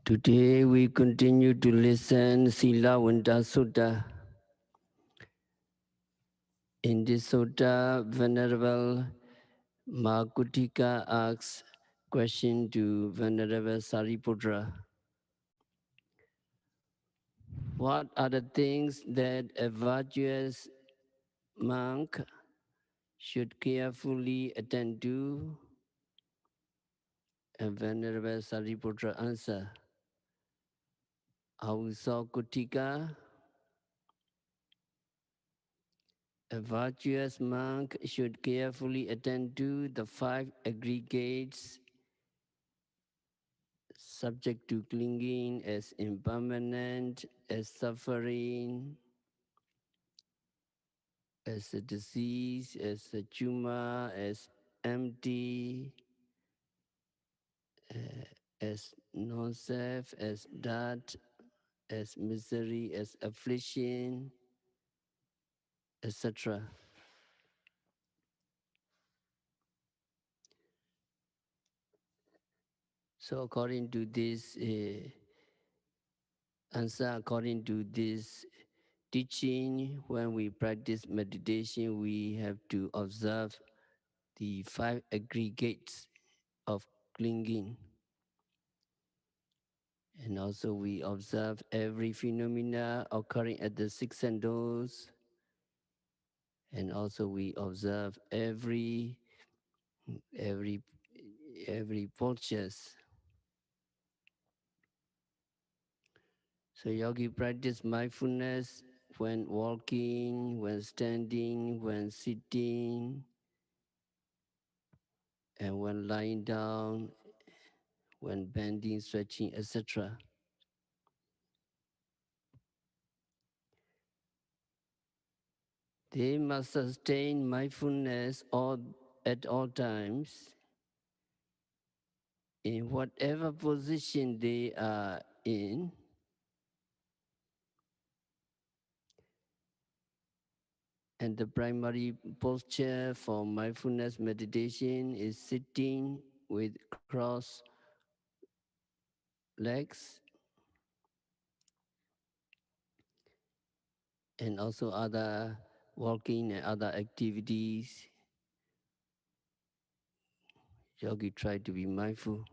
Today we continue to listen Sīlavanta Sutta. In this sutta, Venerable Makutika asks question to Venerable Sariputra. What are the things that a virtuous monk should carefully attend to? And Venerable Sariputra answer, Avuso Kutika, a virtuous monk should carefully attend to the 5 aggregates subject to clinging as impermanent, as suffering, as a disease, as a tumor, as empty, as non-self, as death, as misery, as affliction, etc. So according to this answer, according to this teaching, when we practice meditation, we have to observe the 5 aggregates of clinging. And also we observe every phenomena occurring at the 6 senses. And also we observe every postures. So yogi practice mindfulness when walking, when standing, when sitting, and when lying down, when bending, stretching, etc. They must sustain mindfulness at all times in whatever position they are in. And the primary posture for mindfulness meditation is sitting with crossed legs, and also other walking and other activities. Yogi try to be mindful.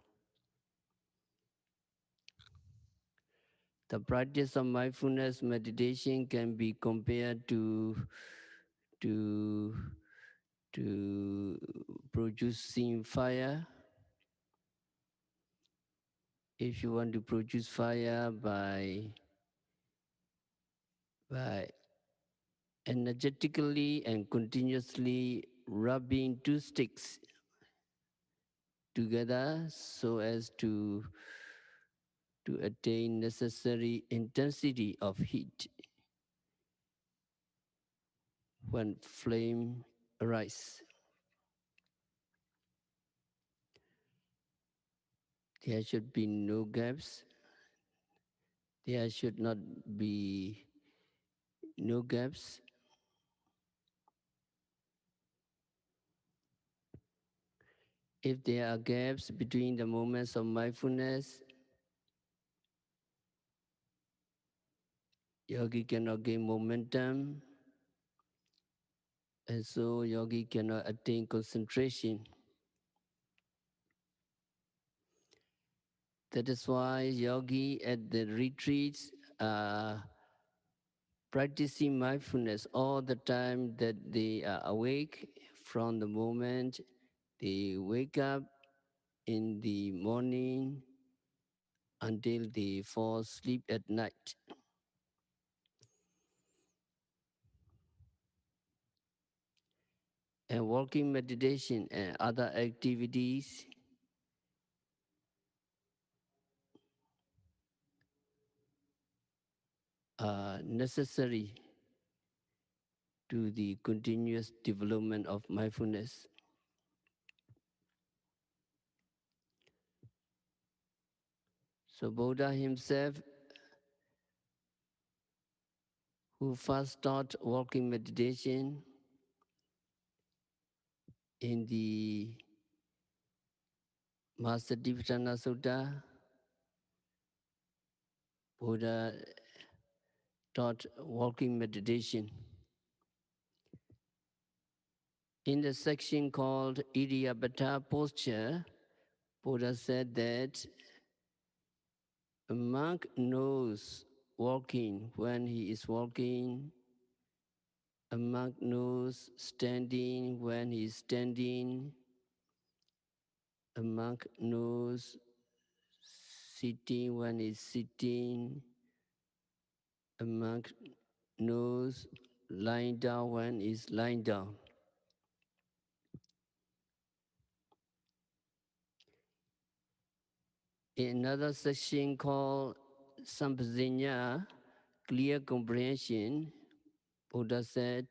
The practice of mindfulness meditation can be compared to producing fire. If you want to produce fire by energetically and continuously rubbing 2 sticks together so as to attain necessary intensity of heat when flame arise. There should be no gaps. There should not be no gaps. If there are gaps between the moments of mindfulness, yogi cannot gain momentum, and so yogi cannot attain concentration. That is why yogi at the retreats are practicing mindfulness all the time that they are awake from the moment they wake up in the morning until they fall asleep at night. And walking meditation and other activities are necessary to the continuous development of mindfulness. So Buddha himself, who first taught walking meditation in the Master Sutta, Buddha taught walking meditation. In the section called Idiyapada posture, Buddha said that a monk knows walking when he is walking. A monk knows standing when he is standing. A monk knows sitting when he is sitting. A monk knows lying down when he is lying down. In another section called Sampajanya, clear comprehension, Buddha said,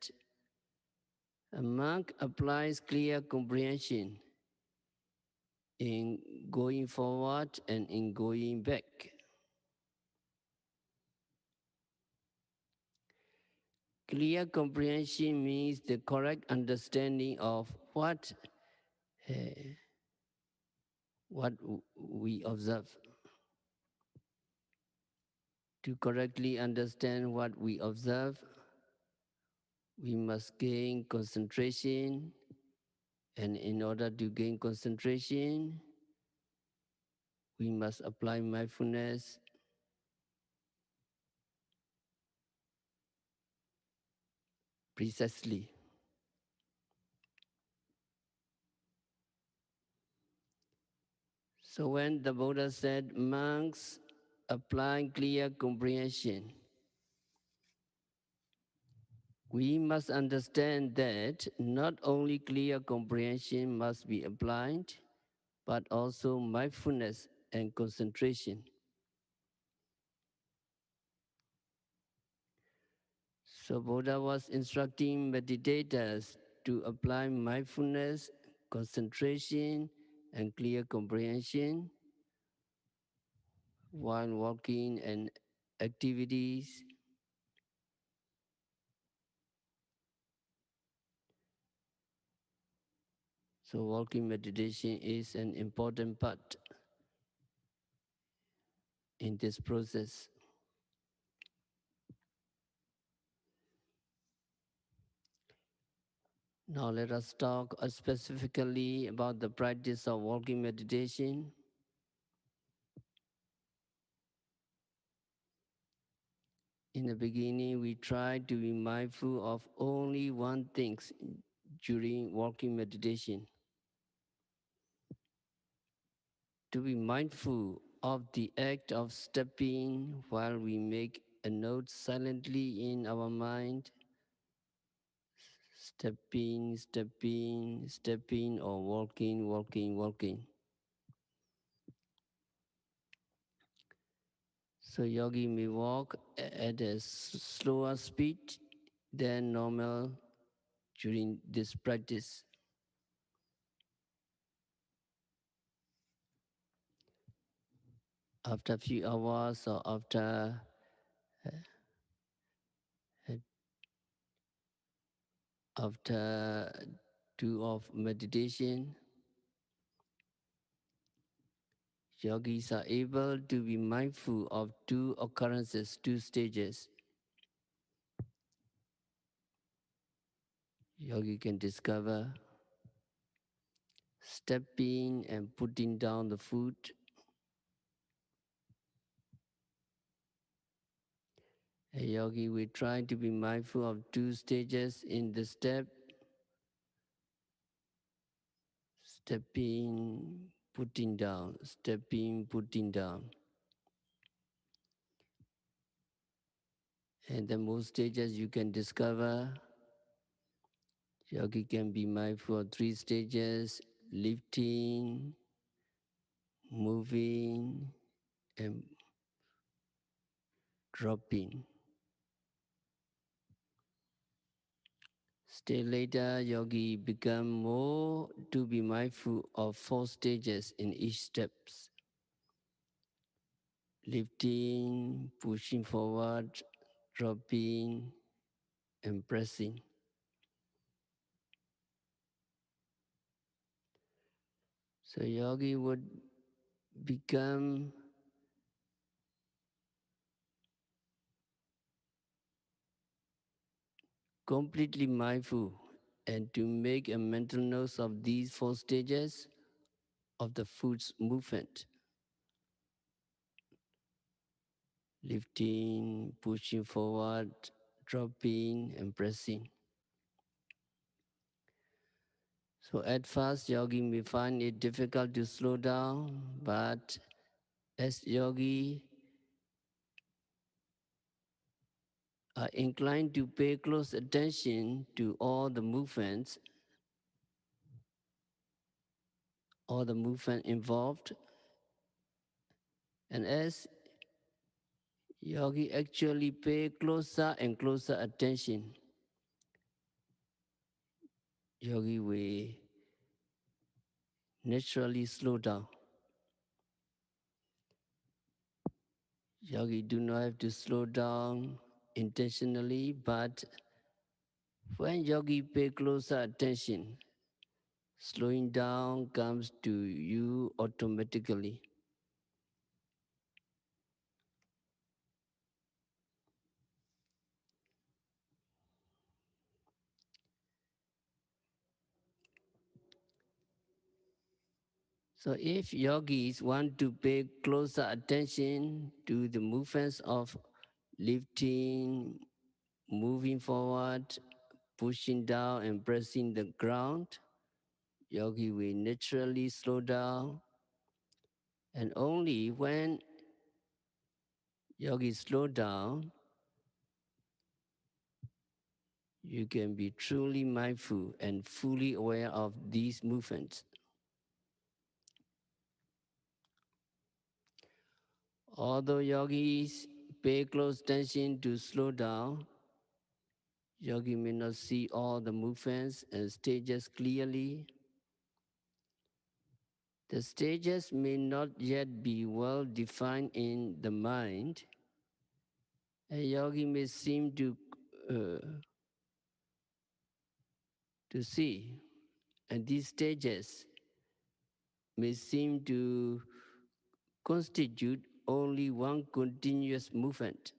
a monk applies clear comprehension in going forward and in going back. Clear comprehension means the correct understanding of what we observe. To correctly understand what we observe, we must gain concentration, and in order to gain concentration, we must apply mindfulness precisely. So when the Buddha said monks apply clear comprehension, we must understand that not only clear comprehension must be applied, but also mindfulness and concentration. So Buddha was instructing meditators to apply mindfulness, concentration, and clear comprehension while walking and activities. So walking meditation is an important part in this process. Now let us talk specifically about the practice of walking meditation. In the beginning, we try to be mindful of only one thing during walking meditation. To be mindful of the act of stepping while we make a note silently in our mind. Stepping, stepping, stepping, or walking, walking, walking. So yogi may walk at a slower speed than normal during this practice. After a few hours or after after 2 of meditation, yogis are able to be mindful of 2 occurrences, 2 stages. Yogi can discover stepping and putting down the foot. A yogi will try to be mindful of 2 stages in the step. Stepping, putting down, stepping, putting down. And the more stages you can discover, yogi can be mindful of 3 stages: lifting, moving, and dropping. Still later, yogi become more to be mindful of 4 stages in each steps: lifting, pushing forward, dropping, and pressing. So yogi would become completely mindful and to make a mental note of these four stages of the foot's movement: lifting, pushing forward, dropping, and pressing. So at first, yogi may find it difficult to slow down, but as yogi are inclined to pay close attention to all the movement involved, and as yogi actually pay closer and closer attention, yogi will naturally slow down. Yogi do not have to slow down intentionally, but when yogi pay closer attention, slowing down comes to you automatically. So if yogis want to pay closer attention to the movements of lifting, moving forward, pushing down and pressing the ground, yogi will naturally slow down. And only when yogi slow down, you can be truly mindful and fully aware of these movements. Although yogis pay close attention to slow down, yogi may not see all the movements and stages clearly. The stages may not yet be well defined in the mind. A yogi may seem uh, to see, and these stages may seem to constitute only one continuous movement.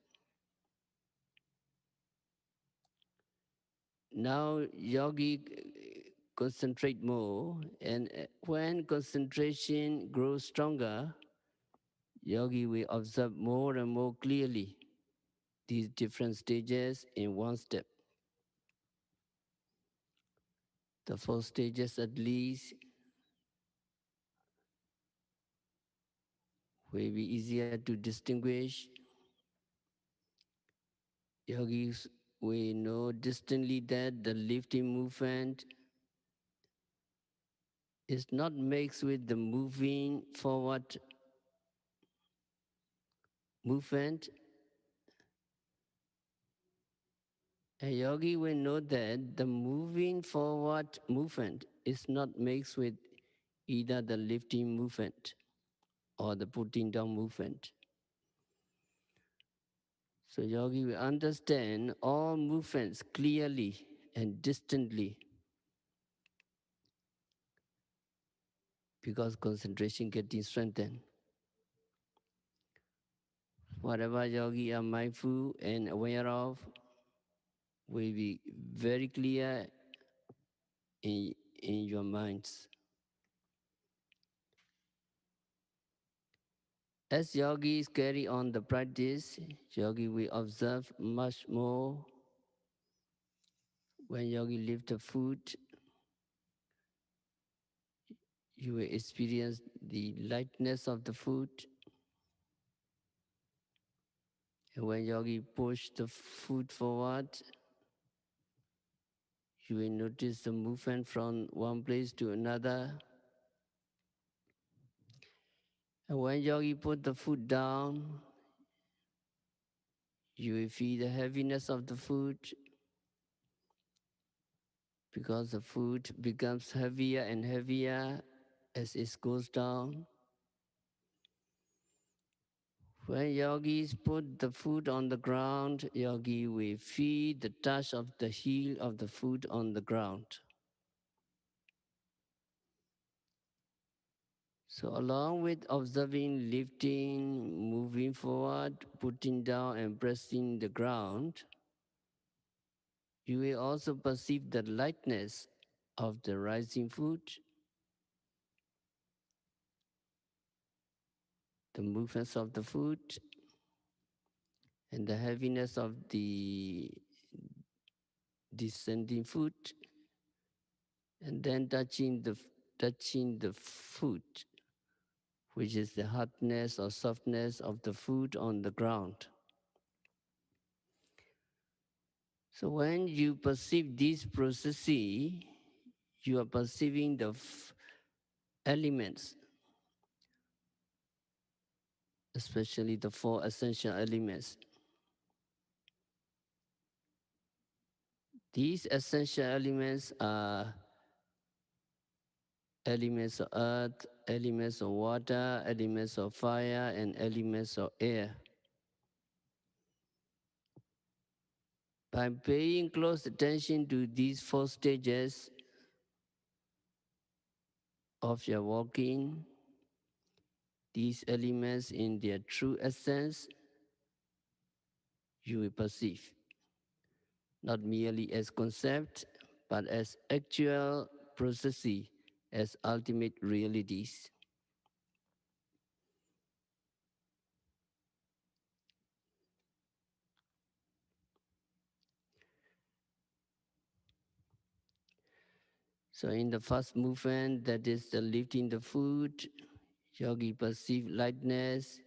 Now, yogi concentrate more, and when concentration grows stronger, yogi will observe more and more clearly these different stages in one step. The four stages at least will be easier to distinguish. Yogis will know distinctly that the lifting movement is not mixed with the moving forward movement. A yogi will know that the moving forward movement is not mixed with either the lifting movement or the putting down movement. So yogi will understand all movements clearly and distinctly because concentration getting strengthened. Whatever yogi are mindful and aware of will be very clear in your minds. As yogis carry on the practice, yogi will observe much more. When yogi lift the foot, you will experience the lightness of the foot. And when yogi push the foot forward, you will notice the movement from one place to another. And when yogi put the foot down, you will feel the heaviness of the foot because the foot becomes heavier and heavier as it goes down. When yogis put the foot on the ground, yogi will feel the touch of the heel of the foot on the ground. So along with observing, lifting, moving forward, putting down and pressing the ground, You will also perceive the lightness of the rising food, the movements of the food, and the heaviness of the descending food, and then touching the food, which is the hardness or softness of the food on the ground. So when you perceive this processes, you are perceiving the elements, especially the four essential elements. These essential elements are elements of earth, elements of water, elements of fire, and elements of air. By paying close attention to these four stages of your walking, these elements in their true essence, you will perceive, not merely as concept, but as actual processes, as ultimate realities. So in the first movement, that is the lifting the food, yogi perceive lightness,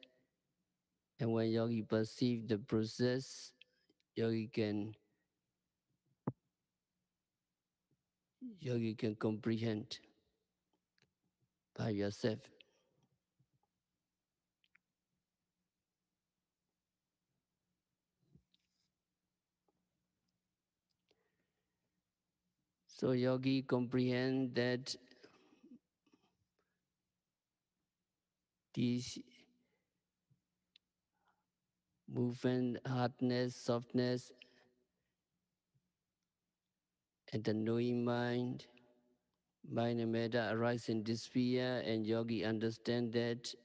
and when yogi perceive the process, yogi can comprehend by yourself. So yogi comprehend that these movement, hardness, softness, and the knowing mind and metta arise in despair, and yogi understand that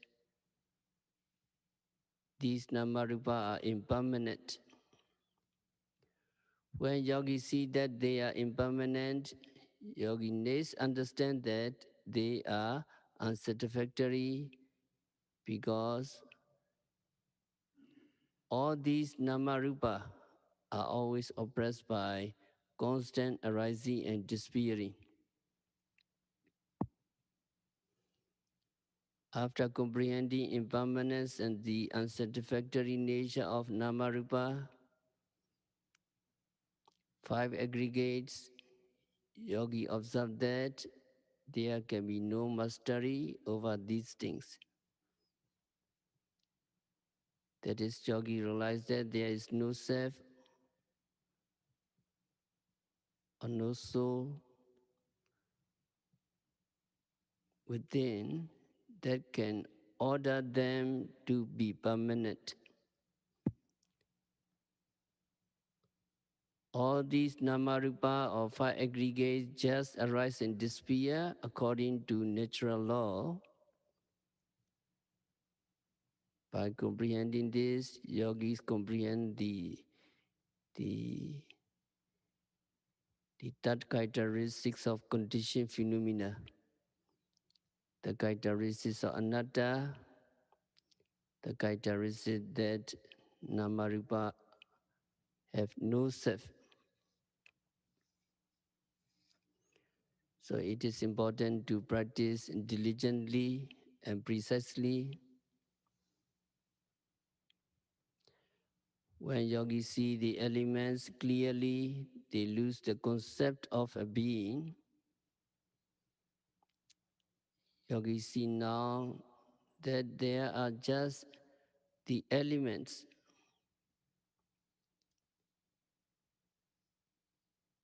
these namarupa are impermanent. When yogis see that they are impermanent, yogi next understand that they are unsatisfactory, because all these namarupa are always oppressed by constant arising and disappearing. After comprehending impermanence and the unsatisfactory nature of namarupa, five aggregates, yogi observed that there can be no mastery over these things. That is, yogi realized that there is no self or no soul within that can order them to be permanent. All these namarupa or five aggregates just arise and disappear according to natural law. By comprehending this, yogis comprehend the, the third characteristics of conditioned phenomena. The characteristics of anatta, the characteristic that namarupa have no self. So it is important to practice diligently and precisely. When yogis see the elements clearly, they lose the concept of a being. Yogis see now that there are just the elements,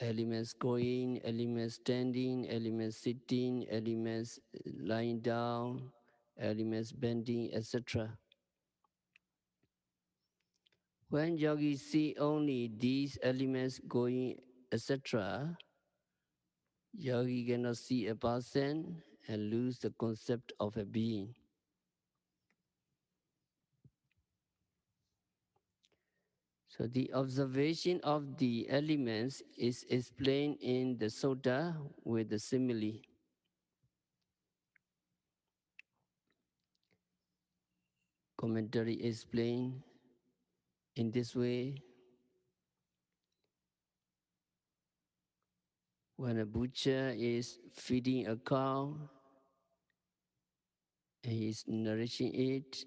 elements going, elements standing, elements sitting, elements lying down, elements bending, etc. When yogis see only these elements going, etc., yogi cannot see a person and lose the concept of a being. So the observation of the elements is explained in the Sutta with the simile. Commentary explained in this way. When a butcher is feeding a cow and he is nourishing it,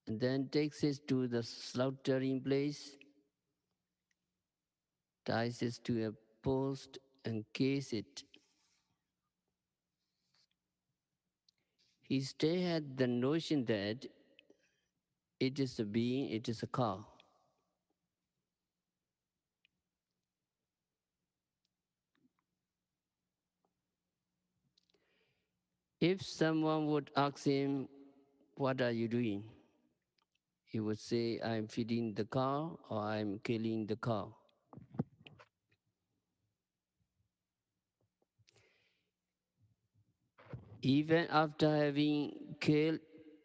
and then takes it to the slaughtering place, ties it to a post and case it. He still had the notion that it is a being, it is a cow. If someone would ask him, "What are you doing?" he would say, "I'm feeding the cow or I'm killing the cow." Even after having killed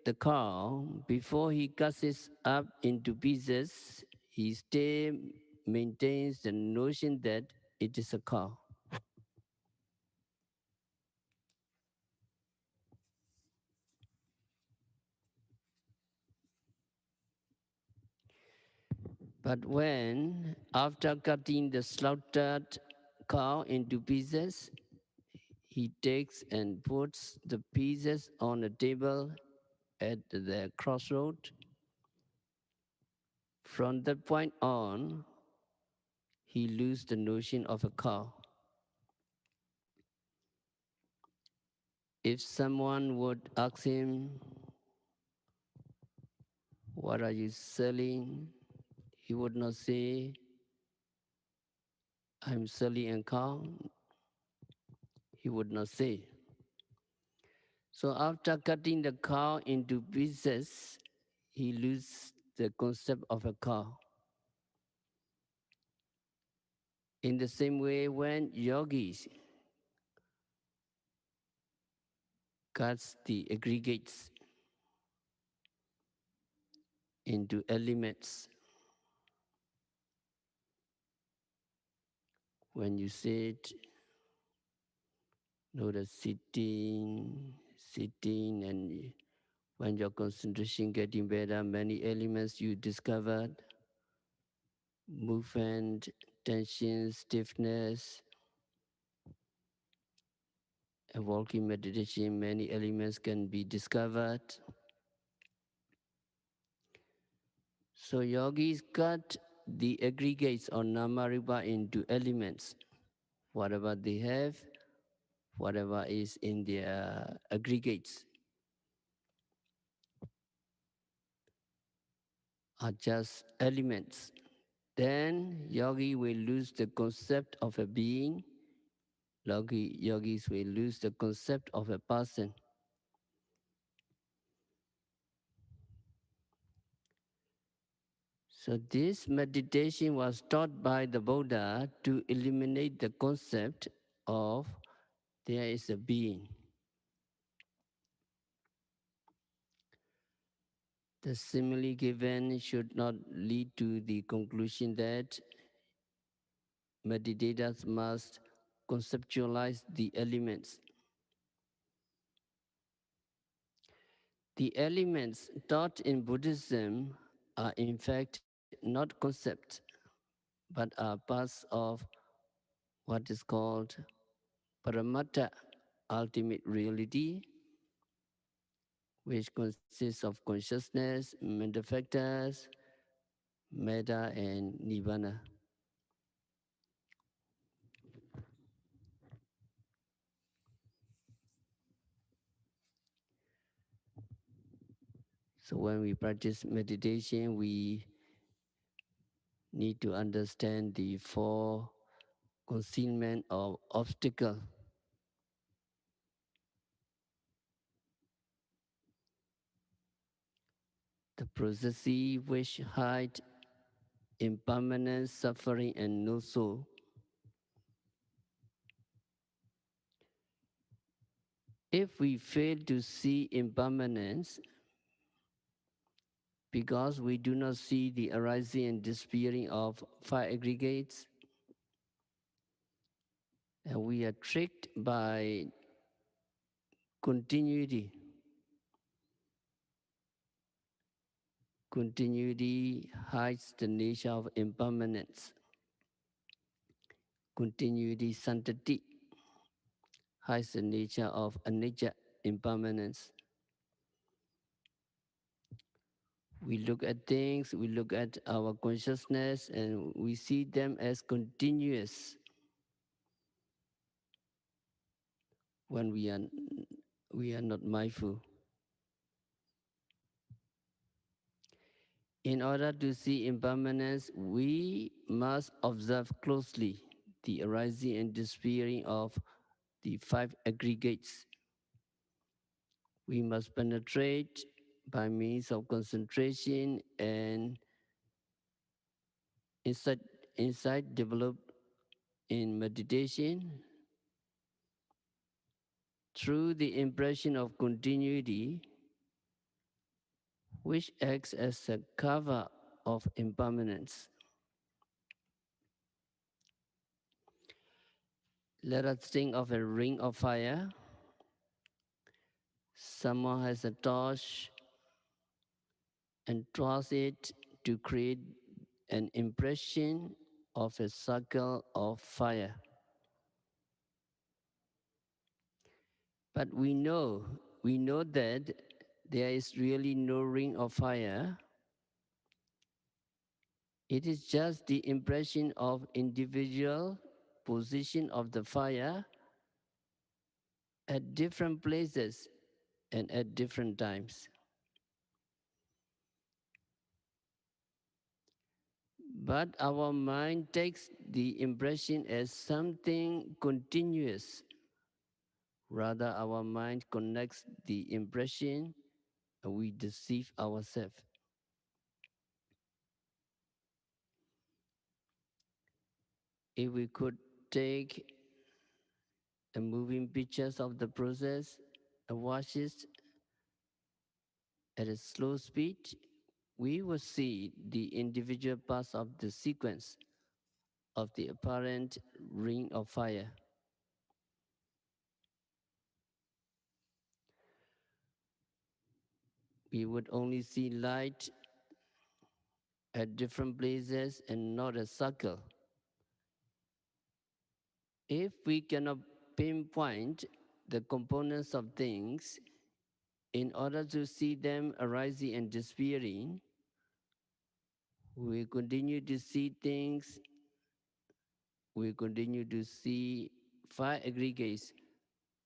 the cow, before he cuts it up into pieces, he still maintains the notion that it is a cow. But when, after cutting the slaughtered cow into pieces, he takes and puts the pieces on a table at the crossroad, from that point on, he loses the notion of a cow. If someone would ask him, "What are you selling?" he would not say, "I'm selling a cow." He would not say. So after cutting the cow into pieces, he loses the concept of a cow. In the same way, when yogis cuts the aggregates into elements, when you sit, notice sitting, and when your concentration getting better, many elements you discovered, movement, tension, stiffness, and walking meditation, many elements can be discovered. So yogis cut the aggregates or namarupa into elements. Whatever they have, whatever is in their aggregates are just elements. Then yogi will lose the concept of a being. Yogis will lose the concept of a person. So this meditation was taught by the Buddha to eliminate the concept of there is a being. The simile given should not lead to the conclusion that meditators must conceptualize the elements. The elements taught in Buddhism are in fact not concepts, but are parts of what is called paramatta, ultimate reality, which consists of consciousness, mental factors, metta, and nibbana. So when we practice meditation, we need to understand the four concealment of obstacle. The processes which hide impermanence, suffering, and no soul. If we fail to see impermanence, Because we do not see the arising and disappearing of five aggregates, and we are tricked by continuity. Continuity hides the nature of impermanence. Continuity santati hides the nature of anicca, impermanence. We look at things, we look at our consciousness, and we see them as continuous when we are not mindful. In order to see impermanence, we must observe closely the arising and disappearing of the five aggregates. We must penetrate by means of concentration and insight, insight developed in meditation through the impression of continuity, which acts as a cover of impermanence. Let us think of a ring of fire. Someone has a torch and toss it to create an impression of a circle of fire. But we know that there is really no ring of fire. It is just the impression of individual position of the fire at different places and at different times. But our mind takes the impression as something continuous. Rather, our mind connects the impression and we deceive ourselves. If we could take a moving pictures of the process and watch it at a slow speed, we will see the individual parts of the sequence of the apparent ring of fire. We would only see light at different places and not a circle. If we cannot pinpoint the components of things in order to see them arising and disappearing, we continue to see things, we continue to see five aggregates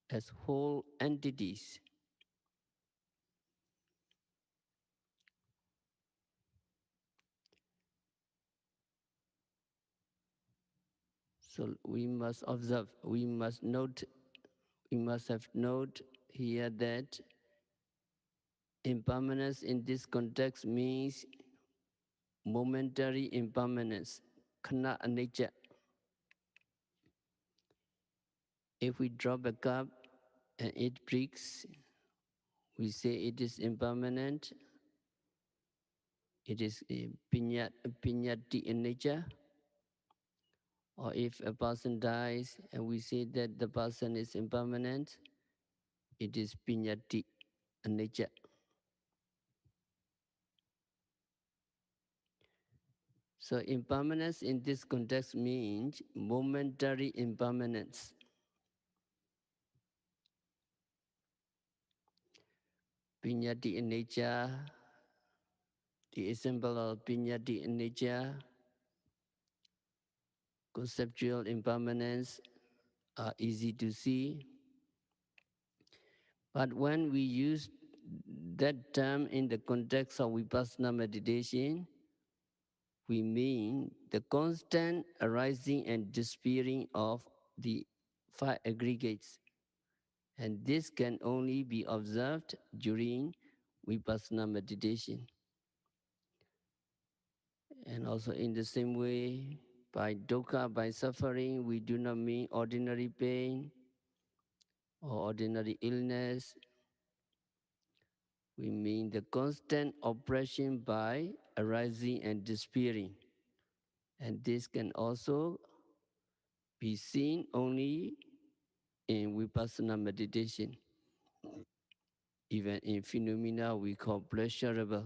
as whole entities. So we must observe, we must note, we must have note here that impermanence in this context means momentary impermanence, khana anicca. If we drop a cup and it breaks, we say it is impermanent, it is pinyati in nature. Or if a person dies and we say that the person is impermanent, it is pinyati in nature. So impermanence in this context means momentary impermanence. Pinyati in nature, the example of pinyati in nature, conceptual impermanence are easy to see. But when we use that term in the context of vipassana meditation, we mean the constant arising and disappearing of the five aggregates. And this can only be observed during vipassana meditation. And also in the same way, by dukkha, by suffering, we do not mean ordinary pain or ordinary illness We mean the constant oppression by arising and disappearing. And this can also be seen only in vipassana meditation. Even in phenomena we call pleasurable,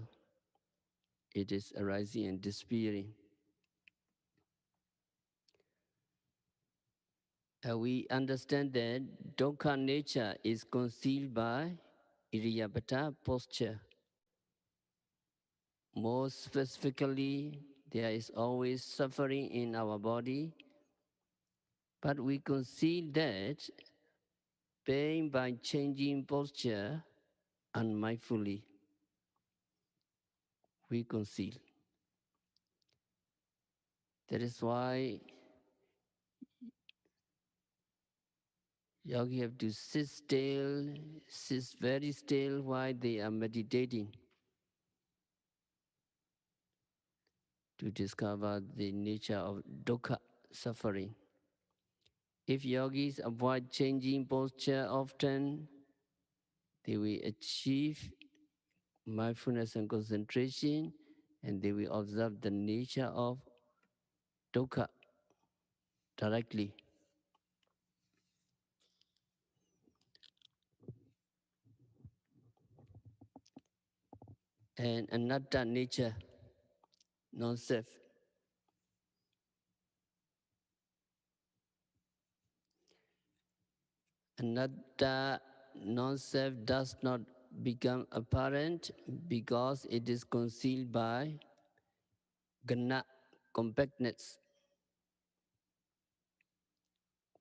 it is arising and disappearing. We understand that dukkha nature is concealed by iriyabhata posture. More specifically, there is always suffering in our body, but we conceal that pain by changing posture unmindfully. We conceal. That is why yogi have to sit still, sit very still while they are meditating to discover the nature of dukkha, suffering. If yogis avoid changing posture often, they will achieve mindfulness and concentration, and they will observe the nature of dukkha directly. And anatta nature, non-self. Anatta non-self does not become apparent because it is concealed by gana, compactness.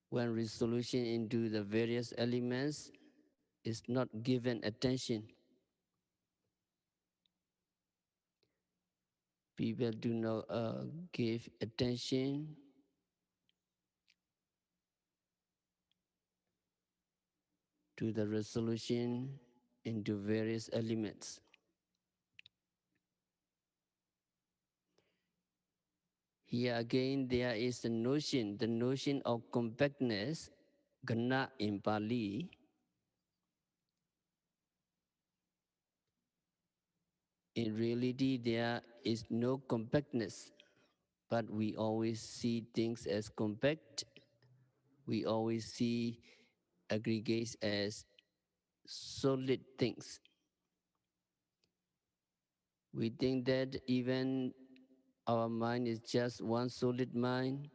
When resolution into the various elements is not given attention, people do not give attention to the resolution into various elements. Here again, there is the notion of compactness, gana in Pali. In reality, there is no compactness, but we always see things as compact. We always see aggregates as solid things. We think that even our mind is just one solid mind.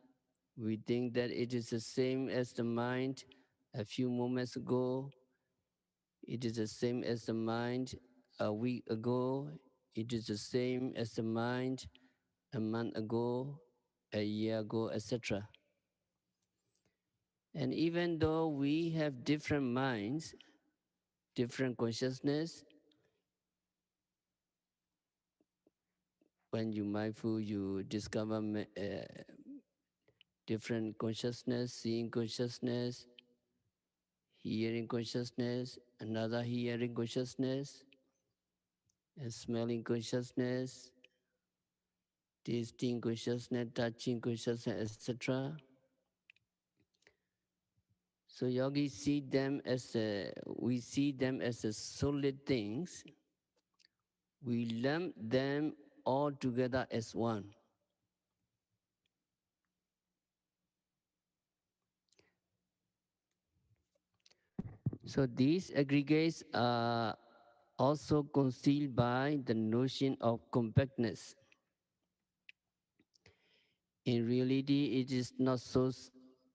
We think that it is the same as the mind a few moments ago. It is the same as the mind a week ago. It is the same as the mind a month ago, a year ago, etc. And even though we have different minds, different consciousness, when you mindful, you discover different consciousness, seeing consciousness, hearing consciousness, another hearing consciousness, and smelling consciousness, tasting consciousness, touching consciousness, etc. So yogis see them as we see them as solid things. We lump them all together as one. So these aggregates are also concealed by the notion of compactness. In reality, it is not so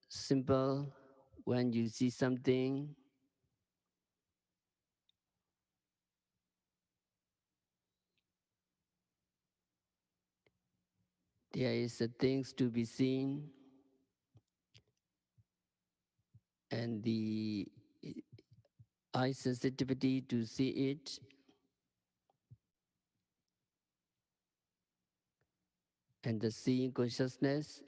simple. When you see something, there is a things to be seen, and the eye sensitivity to see it, and the seeing consciousness.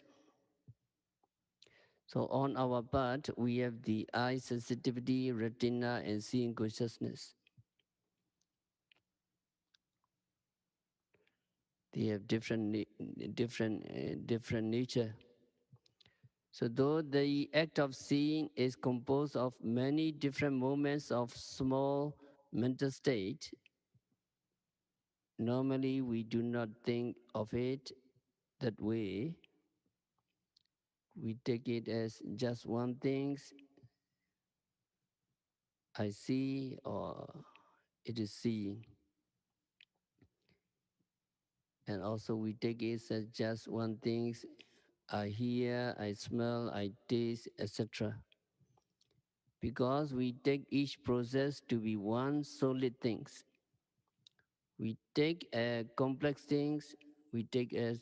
So on our part, we have the eye sensitivity, retina, and seeing consciousness. They have different nature. So though the act of seeing is composed of many different moments of small mental state, normally we do not think of it that way. We take it as just one thing I see or it is seen. And also we take it as just one thing I hear, I smell, I taste, etc. Because we take each process to be one solid things. We take complex things, we take as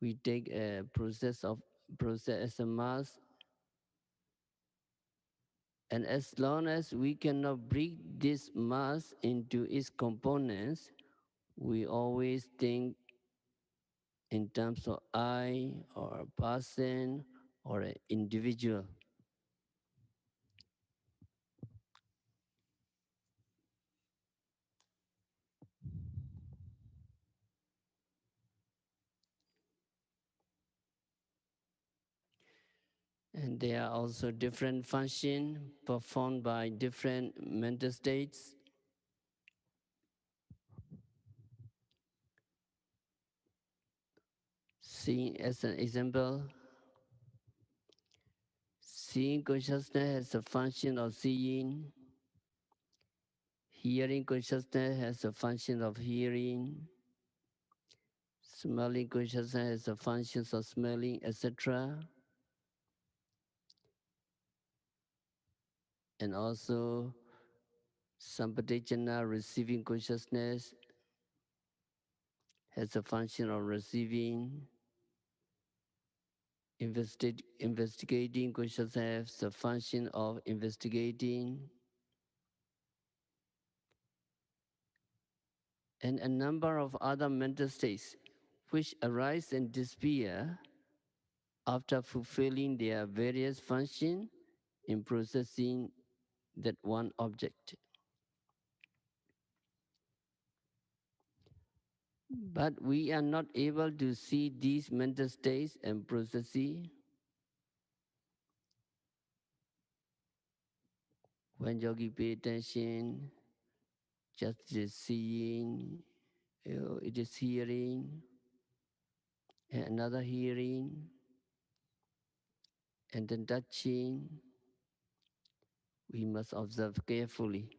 we take a process as a mass, and as long as we cannot break this mass into its components, we always think in terms of I or a person or an individual. And there are also different functions performed by different mental states. Seeing as an example, seeing consciousness has a function of seeing, hearing consciousness has a function of hearing, smelling consciousness has a function of smelling, etc. And also sampajana, receiving consciousness, has a function of receiving. Investigating consciousness has a function of investigating. And a number of other mental states which arise and disappear after fulfilling their various functions in processing that one object. But we are not able to see these mental states and processes when yogi pay attention, just it is seeing, it is hearing, and another hearing, and then touching. We must observe carefully.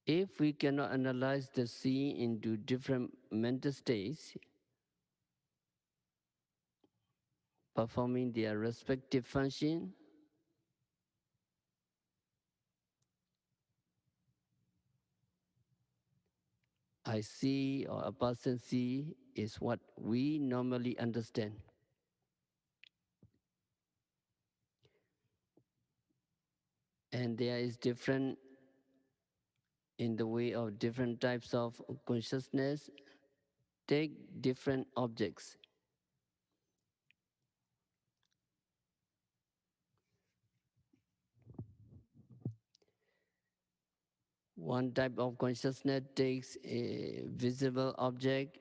If we cannot analyze the seeing into different mental states, performing their respective function, I see or a person see is what we normally understand. And there is different in the way of different types of consciousness take different objects. One type of consciousness takes a visible object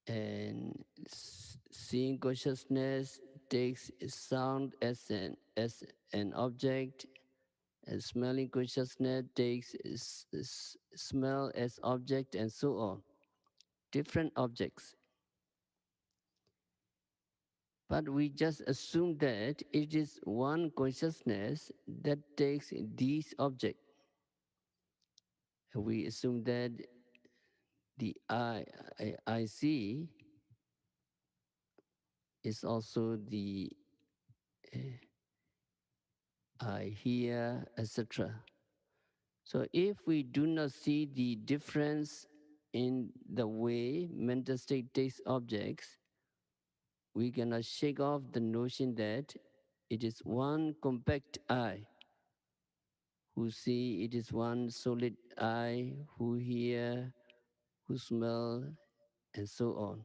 and seeing consciousness takes sound as an object, and smelling consciousness takes smell as object, and so on. Different objects. But we just assume that it is one consciousness that takes these objects. We assume that the I see is also the I hear, etc. So if we do not see the difference in the way mental state takes objects, we cannot shake off the notion that it is one compact I who see, it is one solid I who hear, who smell, and so on.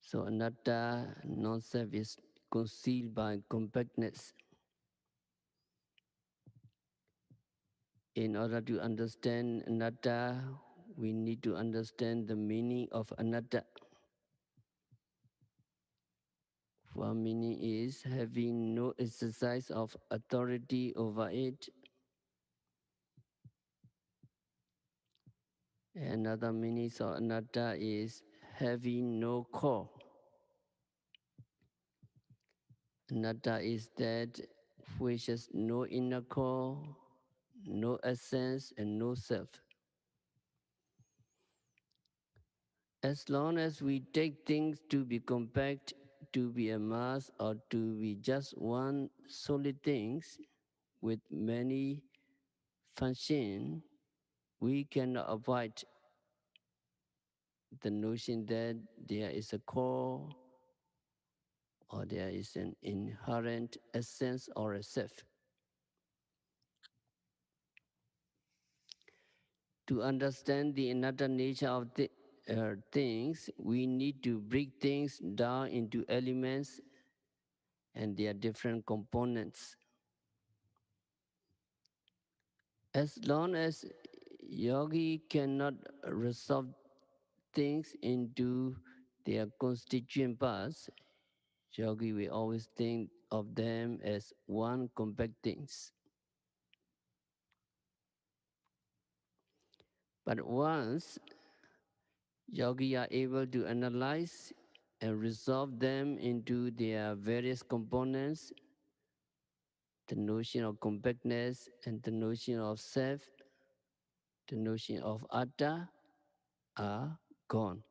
So anatta, non-self, is concealed by compactness. In order to understand anatta, we need to understand the meaning of anatta. One meaning is having no exercise of authority over it. Another meaning of anatta is having no core. Anatta is that which has no inner core, no essence, and no self. As long as we take things to be compact, to be a mass, or to be just one solid things with many functions, we cannot avoid the notion that there is a core or there is an inherent essence or a self. To understand the another nature of the things, we need to break things down into elements and their different components. As long as yogi cannot resolve things into their constituent parts, yogi will always think of them as one compact things. But once yogi are able to analyze and resolve them into their various components, the notion of compactness and the notion of self, the notion of atta are gone.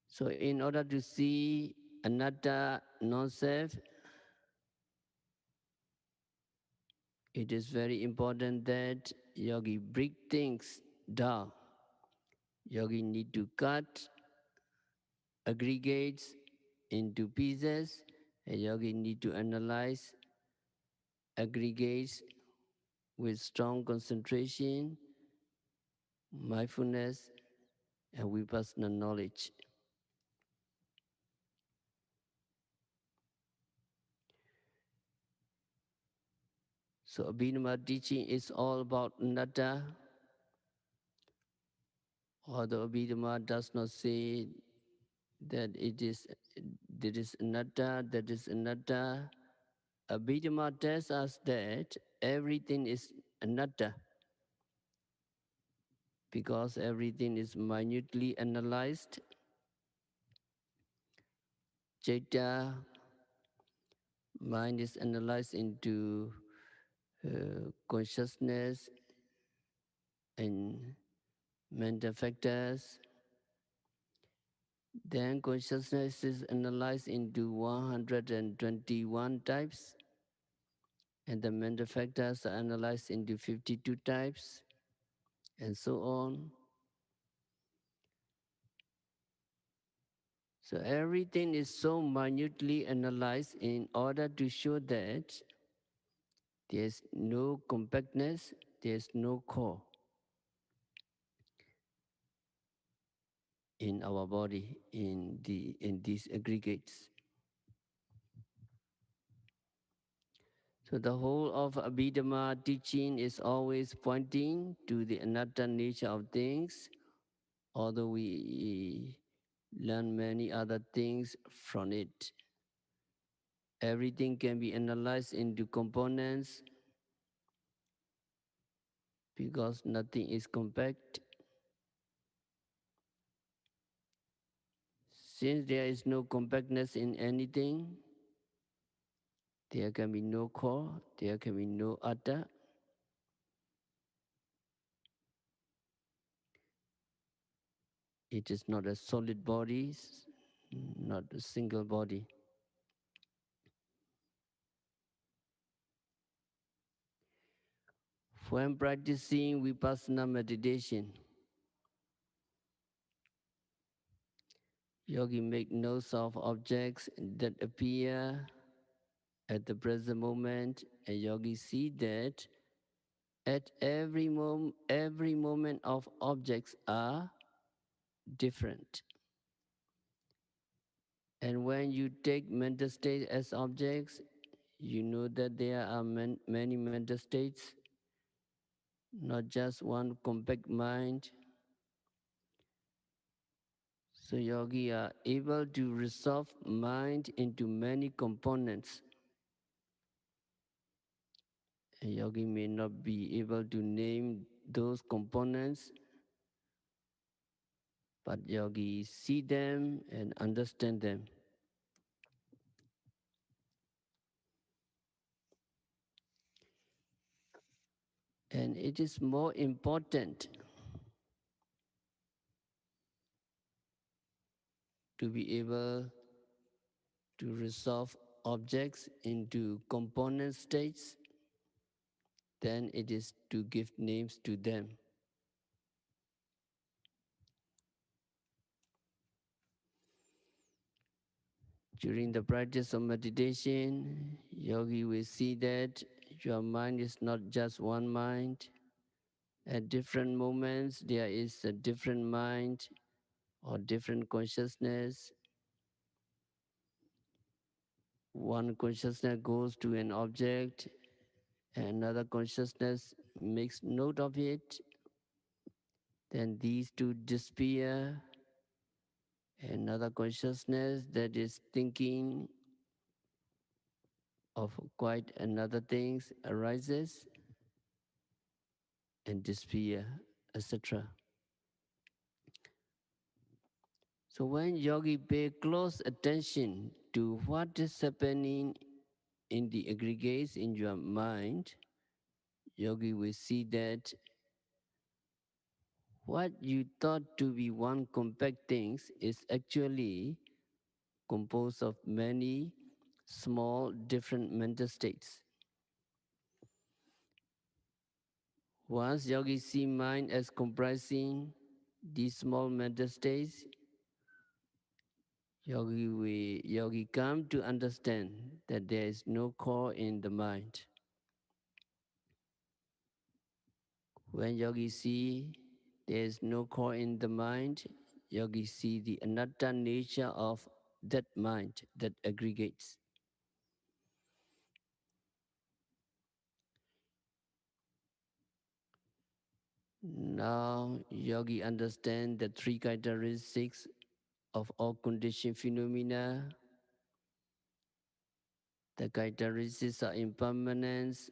So in order to see anatta, non-self, it is very important that yogi break things down. Yogi need to cut aggregates into pieces, and yogi need to analyze aggregates with strong concentration, mindfulness, and vipassana knowledge. So Abhidhamma teaching is all about anatta, although Abhidhamma does not say that it is there is anatta, that is anatta. Abhidhamma tells us that everything is anatta because everything is minutely analyzed. Citta, mind is analyzed into consciousness and mental factors. Then consciousness is analyzed into 121 types, and the mental factors are analyzed into 52 types, and so on. So everything is so minutely analyzed in order to show that there's no compactness, there's no core in our body, in these aggregates. So the whole of Abhidhamma teaching is always pointing to the anatta nature of things, although we learn many other things from it. Everything can be analyzed into components because nothing is compact. Since there is no compactness in anything, there can be no core, there can be no atta. It is not a solid body, not a single body. When practicing vipassana meditation, yogi make notes of objects that appear at the present moment, and yogi see that at every moment of objects are different. And when you take mental states as objects, you know that there are many mental states, not just one compact mind. So yogi are able to resolve mind into many components. A yogi may not be able to name those components, but yogi see them and understand them. And it is more important to be able to resolve objects into component states than it is to give names to them. During the practice of meditation, yogi will see that your mind is not just one mind. At different moments, there is a different mind or different consciousness. One consciousness goes to an object, another consciousness makes note of it, then these two disappear, another consciousness that is thinking of quite another things arises and disappear, etc. So when yogi pay close attention to what is happening in the aggregates in your mind, yogi will see that what you thought to be one compact things is actually composed of many small different mental states. Once yogi see mind as comprising these small mental states, yogi come to understand that there is no core in the mind. When yogi see there is no core in the mind, yogi see the anatta nature of that mind that aggregates. Now yogi understand the three characteristics of all conditioned phenomena. The characteristics are impermanence,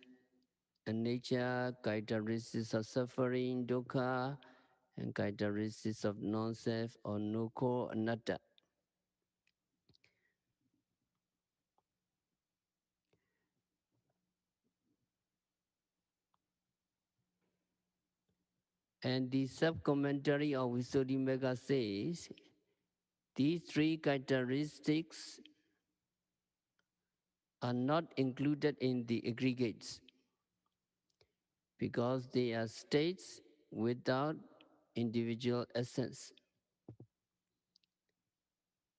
nature, characteristics of suffering, dukkha, and characteristics of non-self or no-core anatta. And the sub-commentary of Visuddhimagga says, these three characteristics are not included in the aggregates because they are states without individual essence.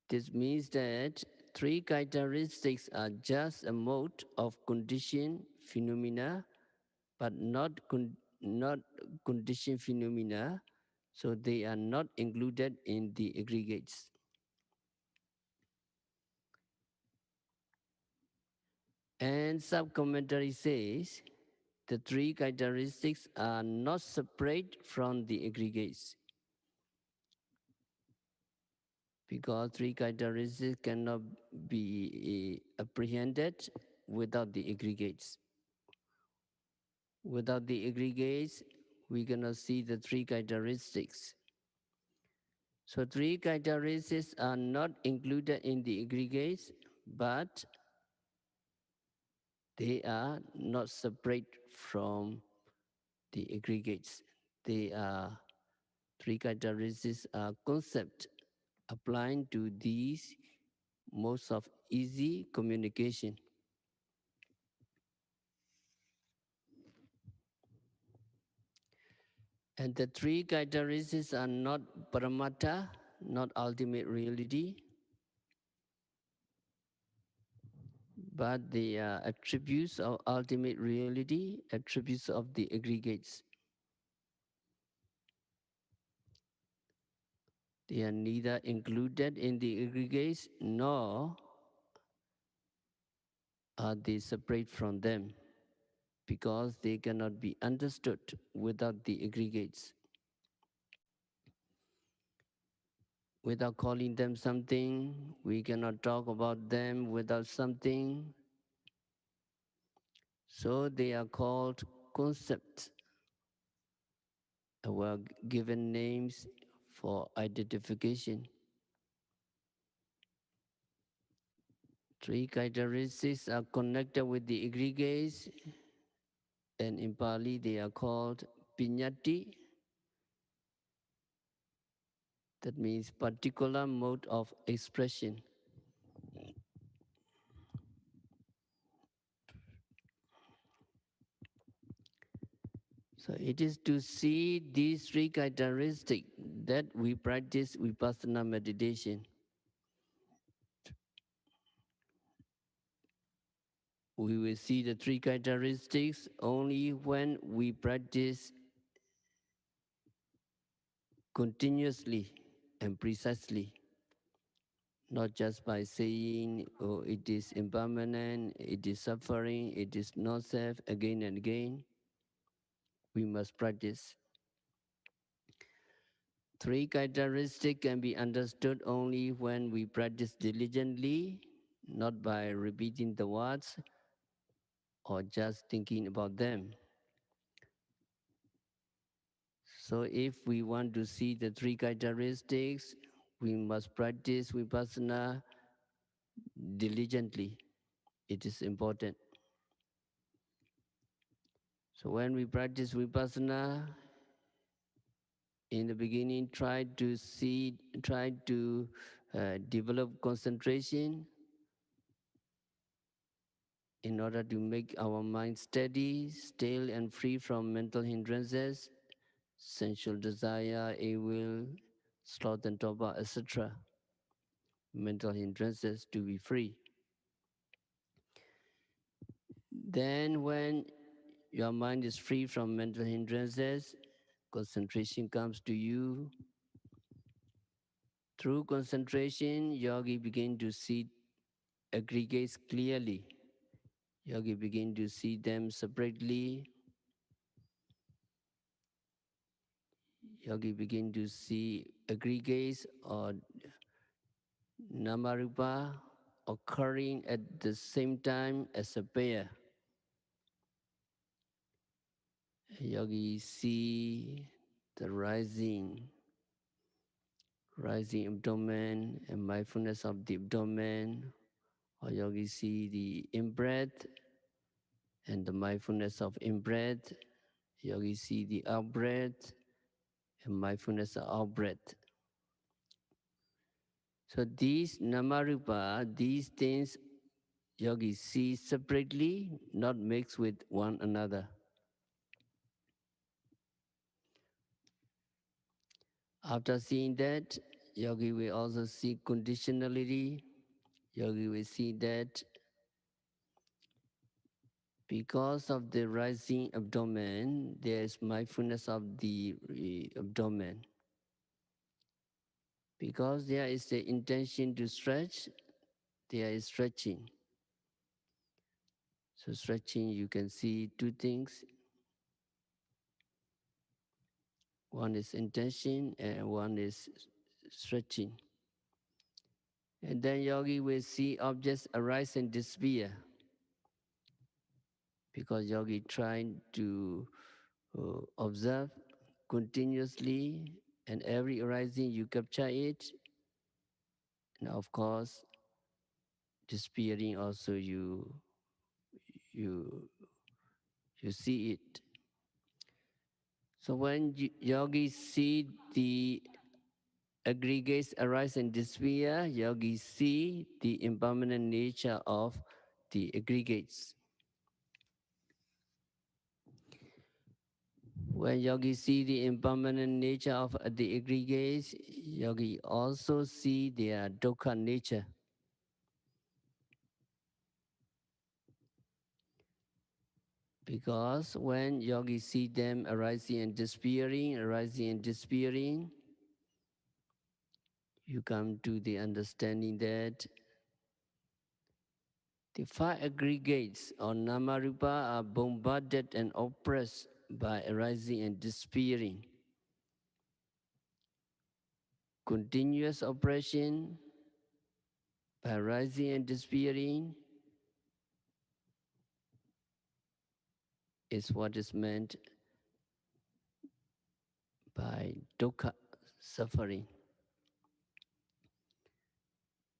This means that three characteristics are just a mode of conditioned phenomena, but not conditioned phenomena, so they are not included in the aggregates. And sub-commentary says, the three characteristics are not separate from the aggregates because three characteristics cannot be apprehended without the aggregates. Without the aggregates, we cannot see the three characteristics. So three characteristics are not included in the aggregates, but they are not separate from the aggregates. They are three characteristics are concept applying to these modes of easy communication. And the three characteristics are not paramattha, not ultimate reality, but they are attributes of ultimate reality, attributes of the aggregates. They are neither included in the aggregates nor are they separate from them because they cannot be understood without the aggregates. without calling them something. We cannot talk about them without something. So they are called concepts, were given names for identification. Three characteristics are connected with the aggregates, and in Pali they are called piñati. That means particular mode of expression. So it is to see these three characteristics that we practice vipassana meditation. We will see the three characteristics only when we practice continuously and precisely, not just by saying, oh, it is impermanent, it is suffering, it is not self, again and again. We must practice. Three characteristics can be understood only when we practice diligently, not by repeating the words or just thinking about them. So if we want to see the three characteristics, we must practice vipassana diligently. It is important. So when we practice vipassana, in the beginning, try to develop concentration in order to make our mind steady, still, and free from mental hindrances, sensual desire, ill will, sloth and torpor, etc. Mental hindrances to be free. Then when your mind is free from mental hindrances, concentration comes to you. Through concentration, yogi begin to see aggregates clearly. Yogi begin to see them separately. Yogi begin to see aggregates or namarupa occurring at the same time as a pair. Yogi see the rising abdomen and mindfulness of the abdomen, or yogi see the in-breath and the mindfulness of in-breath. Yogi see the out-breath and mindfulness of out-breath. So these namarupa, these things yogi see separately, not mixed with one another. After seeing that, yogi will also see conditionality. Yogi will see that because of the rising abdomen, there is mindfulness of the abdomen. Because there is the intention to stretch, there is stretching. So stretching, you can see two things. One is intention and one is stretching. And then yogi will see objects arise and disappear. Because yogi trying to observe continuously, and every arising you capture it. And of course, disappearing also you you see it. So when yogis see the aggregates arise and disappear, yogis see the impermanent nature of the aggregates. When yogis see the impermanent nature of the aggregates, yogi also see their dukkha nature. Because when yogis see them arising and disappearing, you come to the understanding that the five aggregates or namarupa are bombarded and oppressed by arising and disappearing continuous oppression by rising and disappearing is what is meant by dukkha, suffering.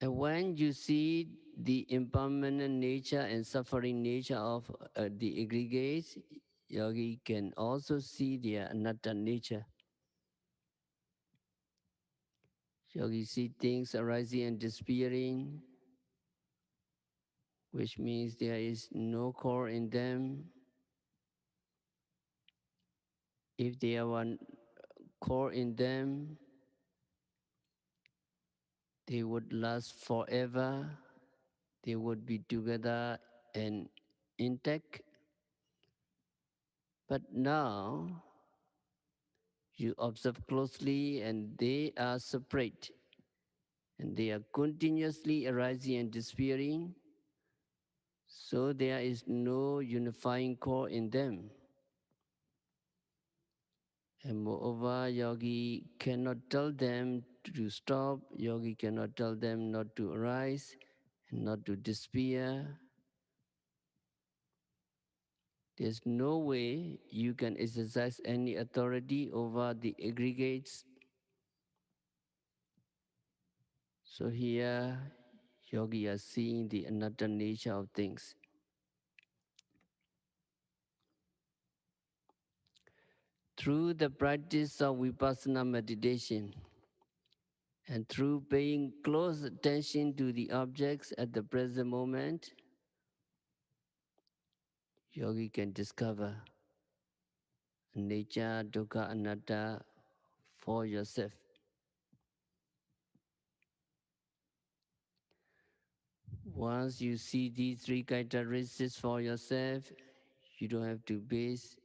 And when you see the impermanent nature and suffering nature of the aggregates, yogi can also see their anatta nature. Yogi see things arising and disappearing, which means there is no core in them. If there were one core in them, they would last forever. They would be together and intact. But now, you observe closely and they are separate. And they are continuously arising and disappearing. So there is no unifying core in them. And moreover, yogi cannot tell them to stop, yogi cannot tell them not to arise and not to despair. There's no way you can exercise any authority over the aggregates. So here, yogi are seeing the anatta nature of things. Through the practice of vipassana meditation, and through paying close attention to the objects at the present moment, yogi can discover nature, dukkha, anatta for yourself. Once you see these three characteristics for yourself, you don't have to base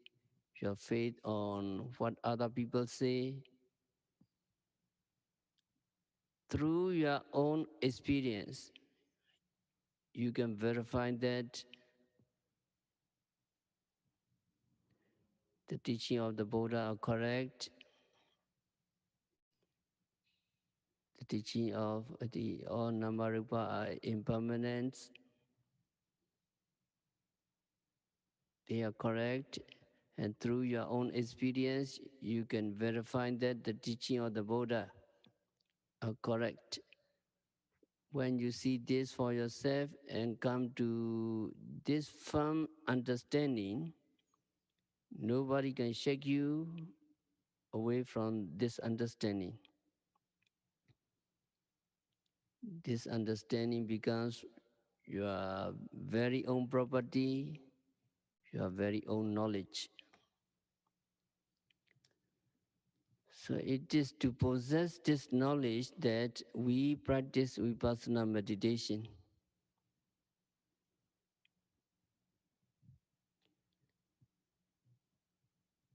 your faith on what other people say. Through your own experience, you can verify that the teaching of the Buddha are correct. The teaching of the all Namarupa are impermanent. They are correct. And through your own experience, you can verify that the teaching of the Buddha are correct. When you see this for yourself and come to this firm understanding, nobody can shake you away from this understanding. This understanding becomes your very own property, your very own knowledge. So it is to possess this knowledge that we practice vipassana meditation.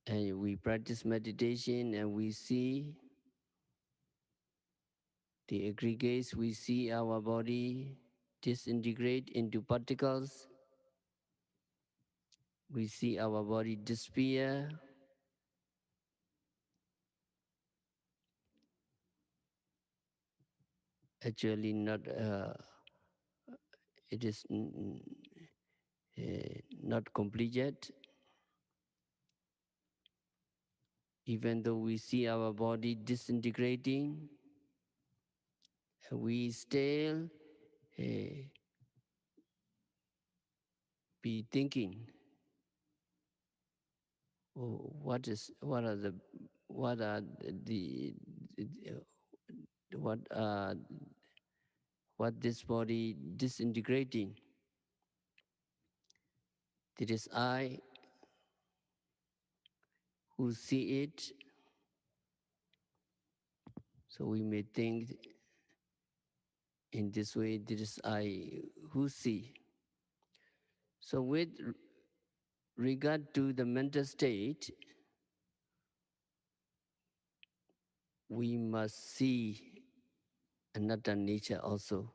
And we practice meditation and we see the aggregates, we see our body disintegrate into particles. We see our body disappear. Actually, it is not complete yet. Even though we see our body disintegrating, we still be thinking, oh, what are the what what this body disintegrating? It is I who see it. So we may think in this way, it is I who see. So with regard to the mental state, we must see another nature also.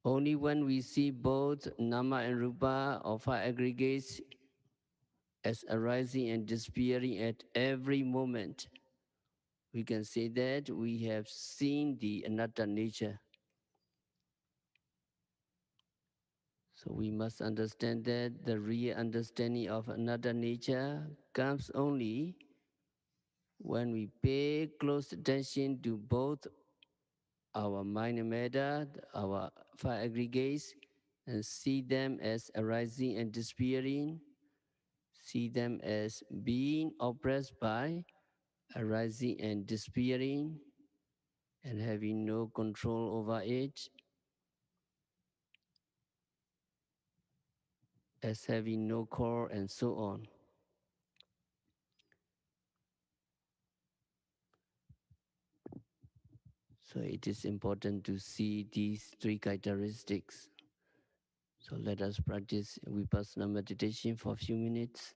Only when we see both nama and rupa of our aggregates as arising and disappearing at every moment, we can say that we have seen the anatta nature. So we must understand that the real understanding of anatta nature comes only when we pay close attention to both our mind and matter, our five aggregates, and see them as arising and disappearing, see them as being oppressed by arising and disappearing, and having no control over it, as having no core, and so on. So it is important to see these three characteristics. So let us practice vipassana meditation for a few minutes.